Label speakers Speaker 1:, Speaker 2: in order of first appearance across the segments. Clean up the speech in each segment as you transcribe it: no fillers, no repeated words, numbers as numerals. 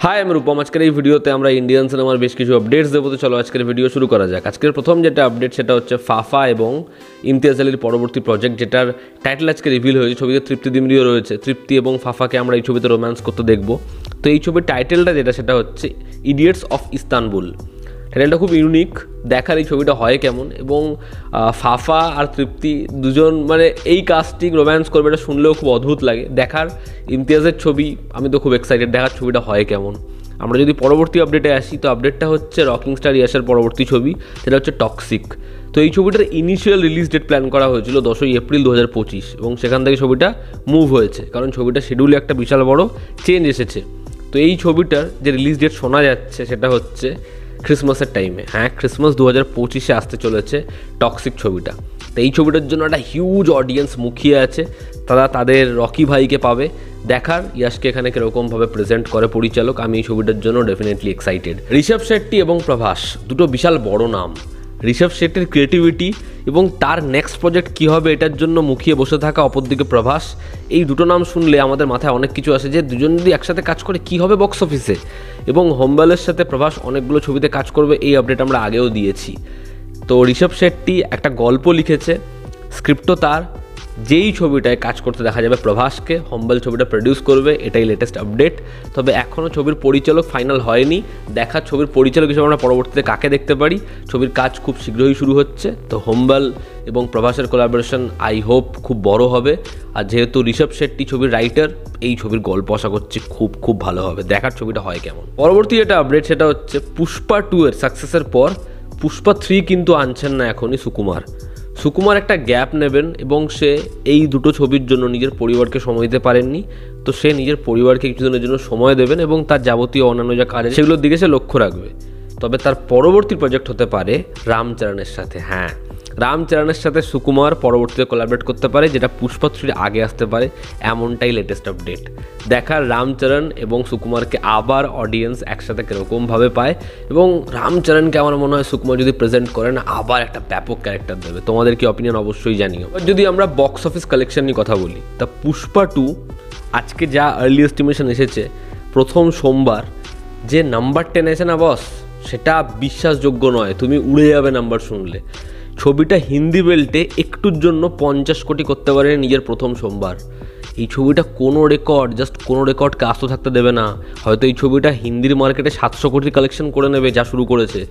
Speaker 1: High আমি রূপম। আজকের এই ভিডিওতে আমরা ইন্ডিয়ান সিনেমার বেশ কিছু আপডেটস দেবো। তো চলো আজকের ভিডিও শুরু করা যাক। আজকের প্রথম যেটা আপডেট সেটা হচ্ছে ফাফা এবং ইমতিয়াজ আলীর পরবর্তী প্রজেক্ট, যেটার টাইটেল আজকে রিভিল হয়েছে। ছবিতে তৃপ্তি দিমরিও রয়েছে। তৃপ্তি এবং ফাফাকে আমরা এই ছবিতে রোম্যান্স করতে দেখবো। তো এই ছবির টাইটেলটা যেটা সেটা হচ্ছে ইডিয়েটস অফ ইস্তানবুল। টাইটেলটা খুব ইউনিক, দেখার এই ছবিটা হয় কেমন। এবং ফাফা আর তৃপ্তি দুজন মানে এই কাস্টিং রোম্যান্স করবে, এটা শুনলেও খুব অদ্ভুত লাগে। দেখার ইমতিয়াজের ছবি, আমি তো খুব এক্সাইটেড দেখার ছবিটা হয় কেমন। আমরা যদি পরবর্তী আপডেটে আসি, তো আপডেটটা হচ্ছে রকিং স্টার ইয়াসের পরবর্তী ছবি, সেটা হচ্ছে টক্সিক। তো এই ছবিটার ইনিশিয়াল রিলিজ ডেট প্ল্যান করা হয়েছিল 10ই এপ্রিল 2025, এবং সেখান থেকে ছবিটা মুভ হয়েছে, কারণ ছবিটার শিডিউলে একটা বিশাল বড় চেঞ্জ এসেছে। তো এই ছবিটার যে রিলিজ ডেট শোনা যাচ্ছে সেটা হচ্ছে ক্রিসমাসের টাইমে। হ্যাঁ, ক্রিসমাস 2025-এ আসতে চলেছে টক্সিক ছবিটা। তো এই ছবিটার জন্য একটা হিউজ অডিয়েন্স মুখিয়ে আছে। তারা তাদের রকি ভাইকে পাবে। দেখার ইয়াশকে এখানে কীরকমভাবে প্রেজেন্ট করে পরিচালক, আমি এই ছবিটার জন্য ডেফিনেটলি এক্সাইটেড। ঋষভ শেট্টি এবং প্রভাস দুটো বিশাল বড় নাম। ঋষভ শেট্টির ক্রিয়েটিভিটি এবং তার নেক্সট প্রজেক্ট কী হবে এটার জন্য মুখিয়ে বসে থাকা অপরদিকে প্রভাস। এই দুটো নাম শুনলে আমাদের মাথায় অনেক কিছু আসে, যে দুজন যদি একসাথে কাজ করে কী হবে বক্স অফিসে। এবং হোমবালের সাথে প্রভাস অনেকগুলো ছবিতে কাজ করবে, এই আপডেট আমরা আগেও দিয়েছি। তো ঋষভ শেট্টি একটা গল্প লিখেছে, স্ক্রিপ্টও তার। যেই ছবিটায় কাজ করতে দেখা যাবে প্রভাসকে, হোমবাল ছবিটা প্রডিউস করবে, এটাই লেটেস্ট আপডেট। তবে এখনও ছবির পরিচালক ফাইনাল হয়নি। দেখার ছবির পরিচালক হিসেবে আমরা পরবর্তীতে কাকে দেখতে পারি। ছবির কাজ খুব শীঘ্রই শুরু হচ্ছে। তো হোমবাল এবং প্রভাসের কোলাবোরেশন আই হোপ খুব বড় হবে। আর যেহেতু ঋষভ শেট্টি ছবির রাইটার, এই ছবির গল্প আশা করছি খুব খুব ভালো হবে। দেখার ছবিটা হয় কেমন। পরবর্তী যেটা আপডেট সেটা হচ্ছে পুষ্পা 2 এর সাকসেসের পর পুষ্পা 3 কিন্তু আনছেন না এখনই সুকুমার একটা গ্যাপ নেবেন, এবং সে এই দুটো ছবির জন্য নিজের পরিবারকে সময় দিতে পারেননি। তো সে নিজের পরিবারকে কিছুদিনের জন্য সময় দেবেন এবং তার যাবতীয় অন্যান্য যা কাজ সেগুলোর দিকে সে লক্ষ্য রাখবে। তবে তার পরবর্তী প্রজেক্ট হতে পারে রামচরণের সাথে। হ্যাঁ, রামচরণের সাথে সুকুমার পরবর্তীতে কোলাবরেট করতে পারে, যেটা পুষ্পা 3 আগে আসতে পারে, এমনটাই লেটেস্ট আপডেট। দেখার রামচরণ এবং সুকুমারকে আবার অডিয়েন্স একসাথে কীরকমভাবে পায়, এবং রামচরণকে আমার মনে হয় সুকুমার যদি প্রেজেন্ট করেন আবার একটা ব্যাপক ক্যারেক্টার দেবে। তোমাদের কি অপিনিয়ন অবশ্যই জানিও। যদি আমরা বক্স অফিস কালেকশন নিয়ে কথা বলি, তা পুষ্পা 2 আজকে যা আর্লি এস্টিমেশন এসেছে, প্রথম সোমবার যে নাম্বার 10 এসে না বস, সেটা বিশ্বাসযোগ্য নয়। তুমি উড়ে যাবে নাম্বার শুনলে। ছবিটা হিন্দি বেল্টে একটুর জন্য 50 কোটি করতে পারে নিজের প্রথম সোমবার। এই ছবিটা কোনো রেকর্ডকে আস্ত থাকতে দেবে না। হয়তো এই ছবিটা হিন্দির মার্কেটে 700 কোটির কালেকশন করে নেবে, যা শুরু করেছে।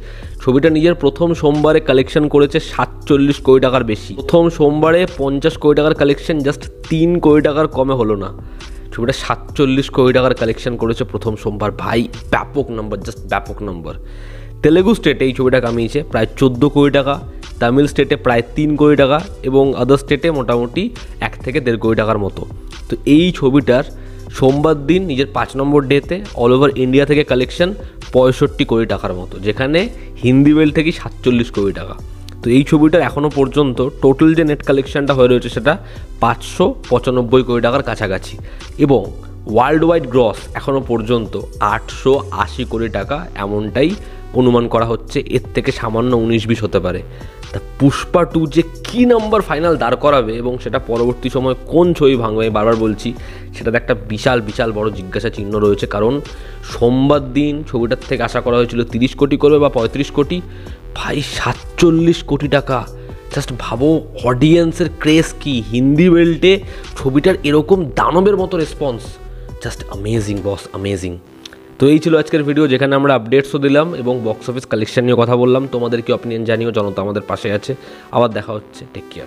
Speaker 1: ছবিটা নিজের প্রথম সোমবারে কালেকশন করেছে 47 কোটি টাকার বেশি। প্রথম সোমবারে 50 কোটি টাকার কালেকশন জাস্ট 3 কোটি টাকার কমে হলো না। ছবিটা 47 কোটি টাকার কালেকশন করেছে প্রথম সোমবার। ভাই, ব্যাপক নাম্বার, জাস্ট ব্যাপক নাম্বার। তেলেগু স্টেটে এই ছবিটা কামিয়েছে প্রায় 14 কোটি টাকা, তামিল স্টেটে প্রায় 3 কোটি টাকা, এবং আদার স্টেটে মোটামুটি 1 থেকে 1.5 কোটি টাকার মতো। তো এই ছবিটার সোমবার দিন নিজের 5 নম্বর ডেতে অল ওভার ইন্ডিয়া থেকে কালেকশন 65 কোটি টাকার মতো, যেখানে হিন্দি বেল থেকে 47 কোটি টাকা। তো এই ছবিটার এখনও পর্যন্ত টোটাল যে নেট কালেকশনটা হয়ে রয়েছে সেটা 595 কোটি টাকার কাছাকাছি, এবং ওয়ার্ল্ড ওয়াইড গ্রস এখনও পর্যন্ত 880 কোটি টাকা, এমনটাই অনুমান করা হচ্ছে। এর থেকে সামান্য 19-20 হতে পারে। তা পুষ্পা 2 যে কী নাম্বার ফাইনাল দাঁড় করাবে এবং সেটা পরবর্তী সময় কোন ছবি ভাঙবে, আমি বারবার বলছি, সেটাতে একটা বিশাল বড় জিজ্ঞাসা চিহ্ন রয়েছে। কারণ সোমবার দিন ছবিটার থেকে আশা করা হয়েছিল 30 কোটি করবে বা 35 কোটি। ভাই, 47 কোটি টাকা। জাস্ট ভাবো অডিয়েন্সের ক্রেজ কি। হিন্দি বেল্টে ছবিটার এরকম দানবের মতো রেসপন্স, জাস্ট অ্যামেজিং বস, অ্যামেজিং। তো এই ছিল আজকের ভিডিও, যেখানে আমরা আপডেটসও দিলাম এবং বক্স অফিস কালেকশন নিয়ে কথা বললাম। তোমাদের কি অপিনিয়ন জানিও, জনতা আমাদের পাশে আছে। আবার দেখা হচ্ছে, টেক কেয়ার।